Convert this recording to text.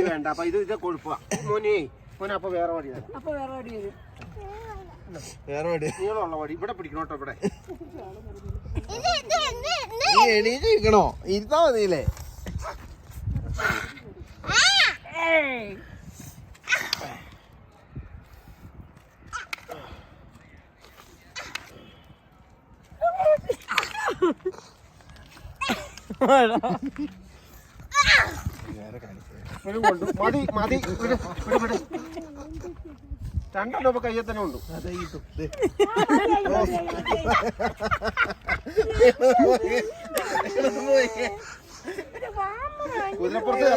വേണ്ട അപ്പൊ ഇത് കൊഴുപ്പാ മോനെ മോനെ. അപ്പൊ വേറെ വടി വേറെ വടി നീളമുള്ള വടി ഇവിടെ പിടിക്കണോട്ടോ. ഇവിടെ എണീച്ചിരിക്കണോ? ഇരുത്താ മതിയില്ലേ? മതി മതി. രണ്ടെണ്ണം ഇപ്പൊ കയ്യിൽ തന്നെ ഉണ്ട്. കുതിരപ്പുറത്ത്